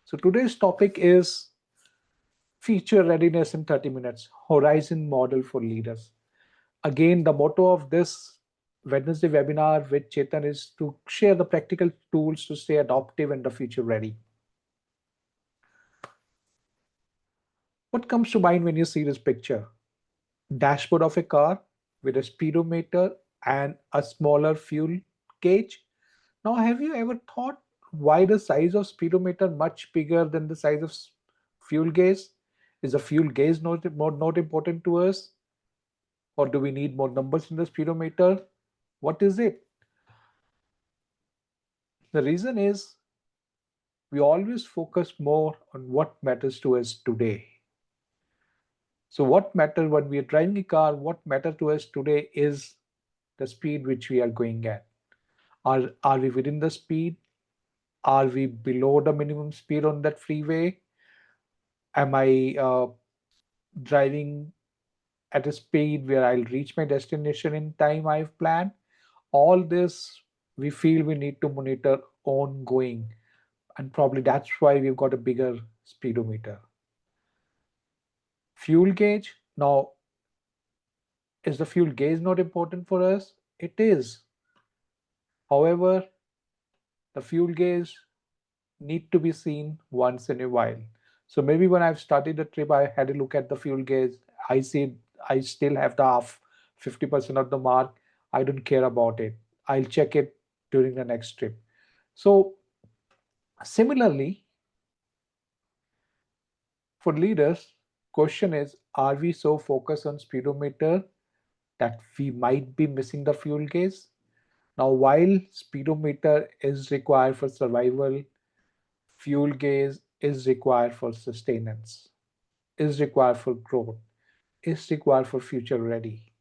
So today's topic is future readiness in 30 minutes, Horizon model for leaders. Again, the motto of this Wednesday webinar with Chetan is to share the practical tools to stay adaptive and the future ready. What comes to mind when you see this picture? Dashboard of a car with a speedometer and a smaller fuel gauge. Now, have you ever thought why the size of speedometer much bigger than the size of fuel gauge? Is the fuel gauge not important to us? Or do we need more numbers in the speedometer? What is it? The reason is we always focus more on what matters to us today. So what matters when we are driving a car, what matters to us today is the speed which we are going at. Are we within the speed? Are we below the minimum speed on that freeway? Am I driving at a speed where I'll reach my destination in time I've planned? All this we feel we need to monitor ongoing, and probably that's why we've got a bigger speedometer. Fuel gauge. Now, is the fuel gauge not important for us? It is. However, the fuel gauge need to be seen once in a while. So maybe when I've started the trip, I had a look at the fuel gauge. I see I still have the half 50% of the mark. I don't care about it. I'll check it during the next trip. So similarly, for leaders, question is, are we so focused on speedometer that we might be missing the fuel gauge? Now, while speedometer is required for survival, fuel gauge is required for sustenance, is required for growth, is required for future ready.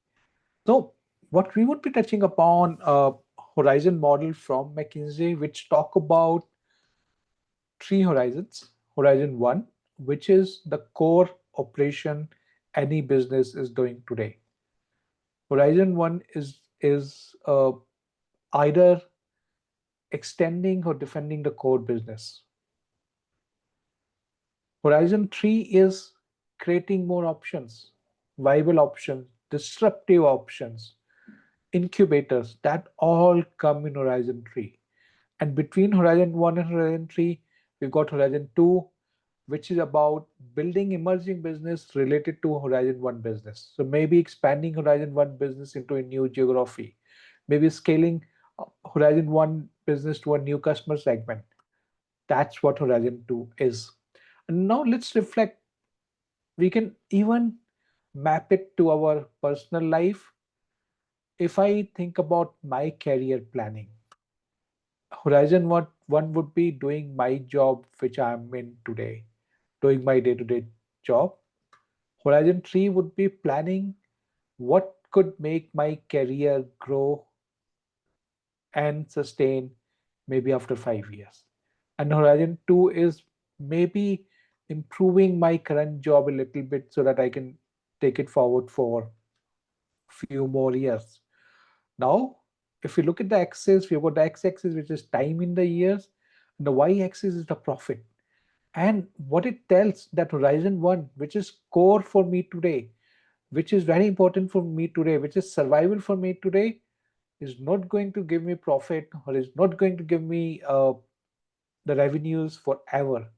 So what we would be touching upon a horizon model from McKinsey, which talk about three horizons. Horizon one, which is the core operation any business is doing today. Horizon one is either extending or defending the core business. Horizon 3 is creating more options, viable options, disruptive options, incubators that all come in Horizon 3. And between Horizon 1 and Horizon 3, we've got Horizon 2, which is about building emerging business related to Horizon 1 business. So maybe expanding Horizon 1 business into a new geography, maybe scaling Horizon 1 business to a new customer segment. That's what Horizon 2 is. And now let's reflect. We can even map it to our personal life. If I think about my career planning, Horizon 1 would be doing my job, which I'm in today, doing my day-to-day job. Horizon 3 would be planning what could make my career grow and sustain maybe after 5 years. And Horizon 2 is maybe improving my current job a little bit so that I can take it forward for few more years. Now, if we look at the axis, we've got the x-axis, which is time in the years, and the y-axis is the profit. And what it tells that Horizon 1, which is core for me today, which is very important for me today, which is survival for me today, is not going to give me profit or is not going to give me the revenues forever.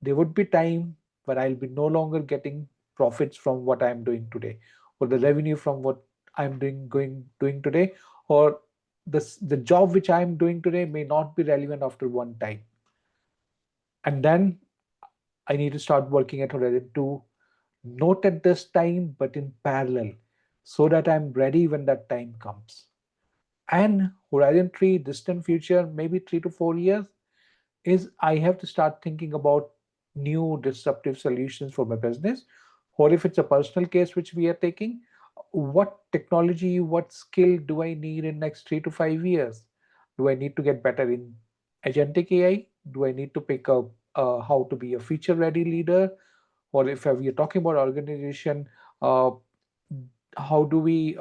There would be time where I'll be no longer getting profits from what I'm doing today, or the revenue from what I'm doing today, or the job which I'm doing today may not be relevant after one time. And then I need to start working at Horizon 2, not at this time, but in parallel, so that I'm ready when that time comes. And Horizon 3, distant future, maybe 3 to 4 years, is I have to start thinking about new disruptive solutions for my business. Or if it's a personal case which we are taking, what technology, what skill do I need in next 3 to 5 years? Do I need to get better in agentic AI? Do I need to pick up how to be a future ready leader? Or if we are talking about organization, uh, how do we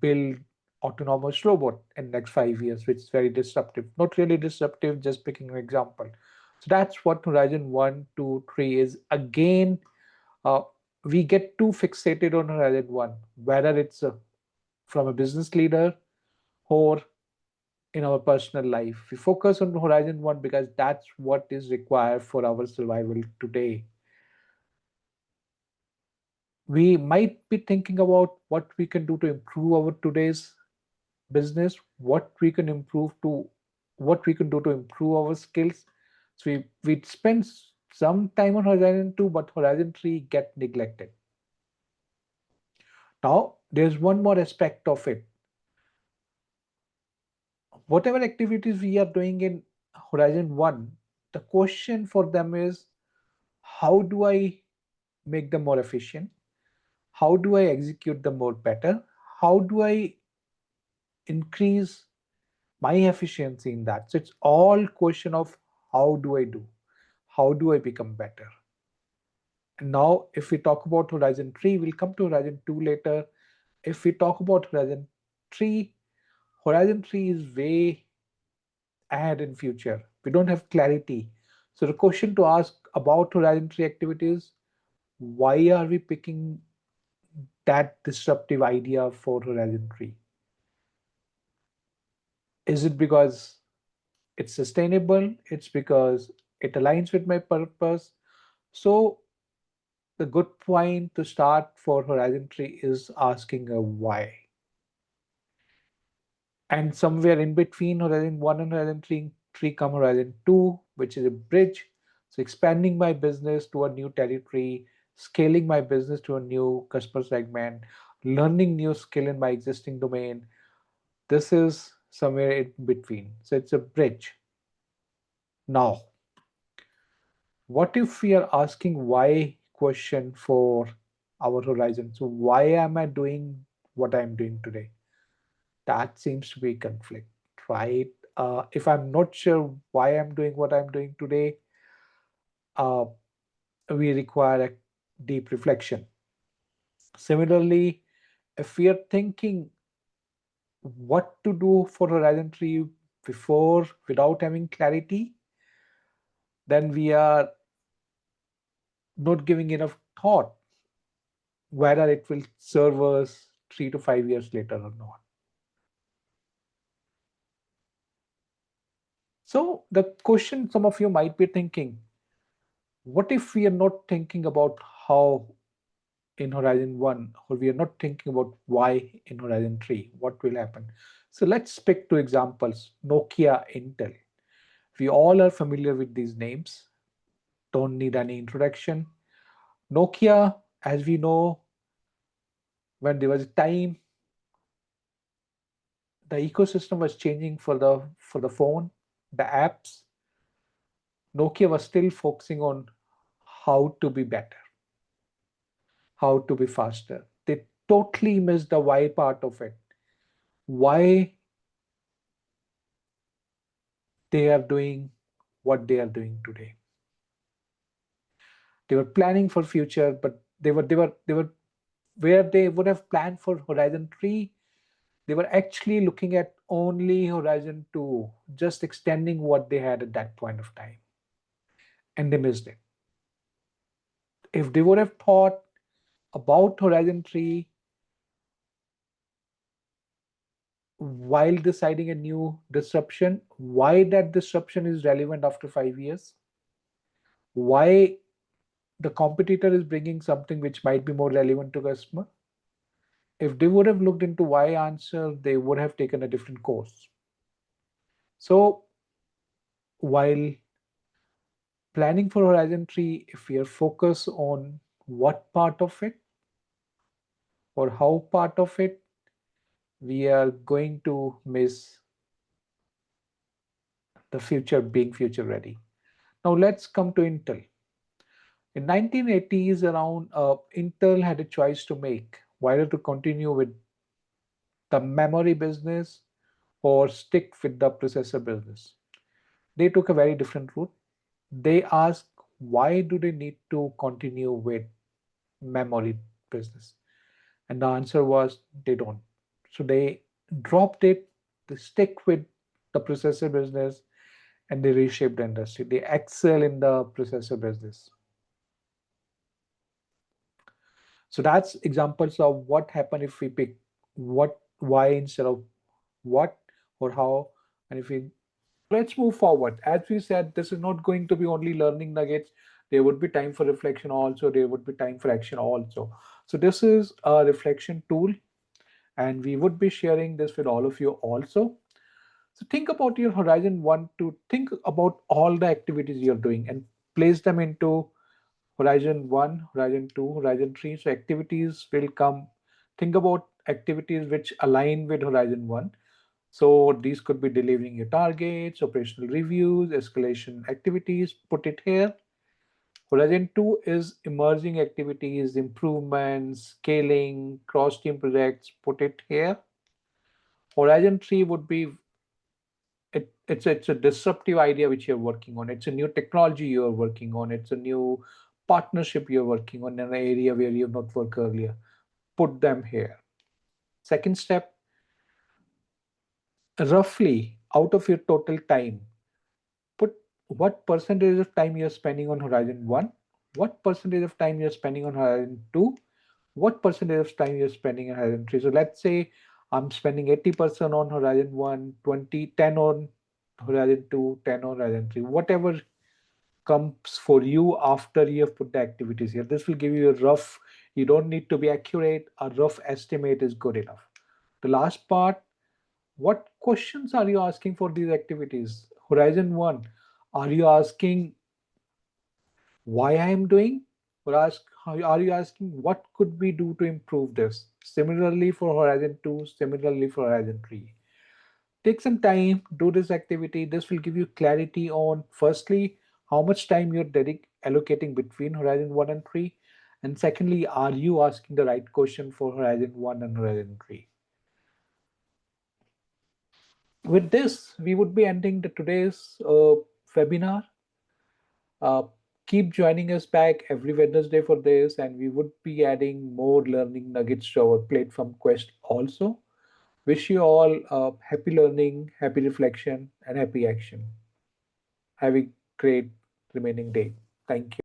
build autonomous robot in next 5 years, which is very disruptive, not really disruptive, just picking an example. So that's what Horizon 1, 2, 3 is. Again, uh, we get too fixated on Horizon 1, whether it's from a business leader or in our personal life. We focus on Horizon 1 because that's what is required for our survival today. We might be thinking about what we can do to improve our today's business, what we can do to improve our skills. So we spend some time on Horizon 2, but Horizon 3 get neglected. Now there's one more aspect of it. Whatever activities we are doing in Horizon 1, the question for them is, how do I make them more efficient? How do I execute them more better? How do I increase my efficiency in that? So it's all question of how do I do? How do I become better? And now if we talk about Horizon 3, we'll come to Horizon 2 later. If we talk about Horizon 3, Horizon 3 is way ahead in future. We don't have clarity. So the question to ask about Horizon 3 activities, why are we picking that disruptive idea for Horizon 3? Is it because it's sustainable? It's because it aligns with my purpose? So the good point to start for Horizon 3 is asking a why. And somewhere in between Horizon 1 and Horizon 3 come Horizon 2, which is a bridge. So expanding my business to a new territory, scaling my business to a new customer segment, learning new skill in my existing domain. This is somewhere in between. So it's a bridge. Now, what if we are asking why question for our horizon? So why am I doing what I'm doing today? That seems to be conflict, right? If I'm not sure why I'm doing what I'm doing today, uh, we require a deep reflection. Similarly, if we are thinking what to do for Horizon 3 before without having clarity, then we are not giving enough thought whether it will serve us 3 to 5 years later or not. So the question some of you might be thinking, what if we are not thinking about how in Horizon 1, or we are not thinking about why in Horizon 3, what will happen? So let's pick two examples, Nokia, Intel. We all are familiar with these names, don't need any introduction. Nokia, as we know, when there was a time the ecosystem was changing for the phone, the apps, Nokia was still focusing on how to be better, how to be faster. They totally missed the why part of it. Why they are doing what they are doing today. They were planning for future, but they were where they would have planned for Horizon 3, they were actually looking at only Horizon 2, just extending what they had at that point of time. And they missed it. If they would have thought about Horizon 3 while deciding a new disruption, why that disruption is relevant after 5 years, why the competitor is bringing something which might be more relevant to customer. If they would have looked into why answer, they would have taken a different course. So while planning for Horizon 3, if we are focused on what part of it or how part of it, we are going to miss the future being future ready. Now let's come to Intel. In 1980s around, Intel had a choice to make whether to continue with the memory business or stick with the processor business. They took a very different route. They asked, why do they need to continue with memory business? And the answer was they don't. So they dropped it, they stick with the processor business, and they reshape the industry. They excel in the processor business. So that's examples of what happen if we pick what, why instead of what or how. And if we, let's move forward. As we said, this is not going to be only learning nuggets. There would be time for reflection also. There would be time for action also. So this is a reflection tool, and we would be sharing this with all of you also. So think about your horizon one to think about all the activities you're doing and place them into horizon one, horizon two, horizon three. So activities will come. Think about activities which align with horizon one. So these could be delivering your targets, operational reviews, escalation activities, put it here. Horizon 2 is emerging activities, improvements, scaling, cross team projects, put it here. Horizon 3 would be it's a disruptive idea which you're working on. It's a new technology you're working on. It's a new partnership you're working on in an area where you've not worked earlier. Put them here. Second step, roughly out of your total time, put what percentage of time you're spending on horizon 1, what percentage of time you're spending on horizon 2, what percentage of time you're spending on horizon 3. So let's say I'm spending 80% on horizon 1, 20, 10 on horizon 2, 10 on horizon 3, whatever comes for you after you have put the activities here. This will give you a rough, you don't need to be accurate, a rough estimate is good enough. The last part, what questions are you asking for these activities? Horizon 1, are you asking why I am doing? Or are you asking what could we do to improve this? Similarly for Horizon 2, similarly for Horizon 3. Take some time, do this activity. This will give you clarity on, firstly, how much time you're allocating between Horizon 1 and 3. And secondly, are you asking the right question for Horizon 1 and Horizon 3? With this, we would be ending the today's webinar. Uh, Keep joining us back every Wednesday for this, and we would be adding more learning nuggets to our platform quest also. Wish you all happy learning, happy reflection, and happy action. Have a great remaining day. Thank you.